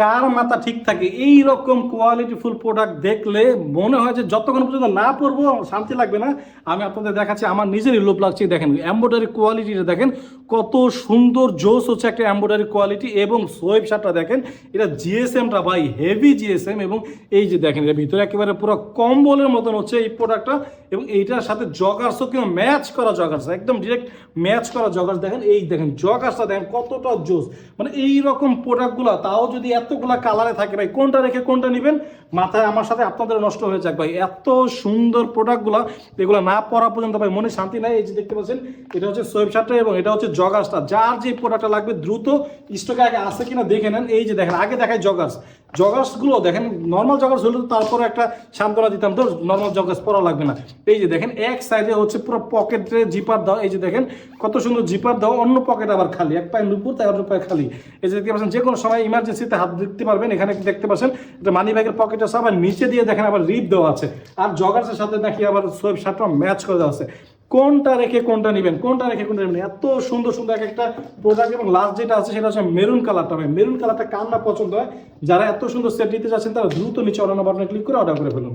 কার মাথা ঠিক থাকে এই রকম কোয়ালিটিফুল প্রোডাক্ট দেখলে মনে হয় যে যতক্ষণ পর্যন্ত না পরবো শান্তি লাগবে না। আমি আপনাদের দেখাচ্ছি, আমার নিজেরই লোভ লাগছে। দেখেন এমব্রয়ডারি কোয়ালিটিটা দেখেন, কত সুন্দর জোস হচ্ছে একটা এমব্রয়ডারি কোয়ালিটি। এবং সোয়েব শার্টটা দেখেন, এটা জিএসএমটা ভাই হেভি জিএসএম। এবং এই যে দেখেন এর ভিতরে একেবারে পুরো কম্বলের মতন হচ্ছে এই প্রোডাক্টটা। এবং এইটার সাথে জগার্সও কিন্তু ম্যাচ করা জগার্স, একদম ডিরেক্ট ম্যাচ করা জগার্স। দেখেন এই দেখেন জগার্সটা দেখেন কতটা জোস। মানে এই রকম প্রোডাক্টগুলো তাও যদি এতগুলা কালারে থাকে ভাই, কোনটা রেখে কোনটা নেবেন মাথায় আমার সাথে আপনাদের নষ্ট হয়ে যাক ভাই। এত সুন্দর প্রোডাক্টগুলো, এগুলো না পরা পর্যন্ত ভাই মনে শান্তি নাই। এই যে দেখতে পাচ্ছেন এটা হচ্ছে সোয়েব শার্টটা এবং এটা হচ্ছে জগার্সটা। যার যে প্রোডাক্টটা লাগবে দ্রুত স্টকে আগে আছে কিনা দেখে নেন। এই যে দেখেন আগে দেখায় জগার্স, জগার্সগুলো দেখেন নর্মাল জগার্স হলে তারপরে একটা সান্ত্বনা দিতাম, তো নর্মাল জগার্স পরা লাগবে না। এই যে দেখেন এক সাইডে হচ্ছে পুরো পকেটে জিপার দাও, এই যে দেখেন কত সুন্দর জিপার দাও, অন্য পকেট আবার খালি, এক পায়ে নুপুর তাই অন্য পায়ে খালি। এই যে দেখতে পাচ্ছেন যে কোনো সময় ইমার্জেন্সিতে হাত দিতে পারবেন। এখানে দেখতে পাচ্ছেন এটা মানি ব্যাগের পকেট আছে, আবার নিচে দিয়ে দেখেন আবার রিপ দেওয়া আছে। আর জগার্সের সাথে নাকি আবার সোয়েব শার্টটা ম্যাচ করে দেওয়া আছে। কোনটা রেখে কোনটা নেবেন, কোনটা রেখে কোনটা নেবেন, এত সুন্দর সুন্দর এক একটা প্রোডাক্ট। এবং লাস্ট যেটা আছে সেটা হচ্ছে মেরুন কালারটা। ভাই মেরুন কালারটা কার না পছন্দ হয়? যারা এত সুন্দর সেট নিতে যাচ্ছেন তারা দ্রুত নিচে অর্ডার বাটনে ক্লিক করে অর্ডার করে ফেলুন।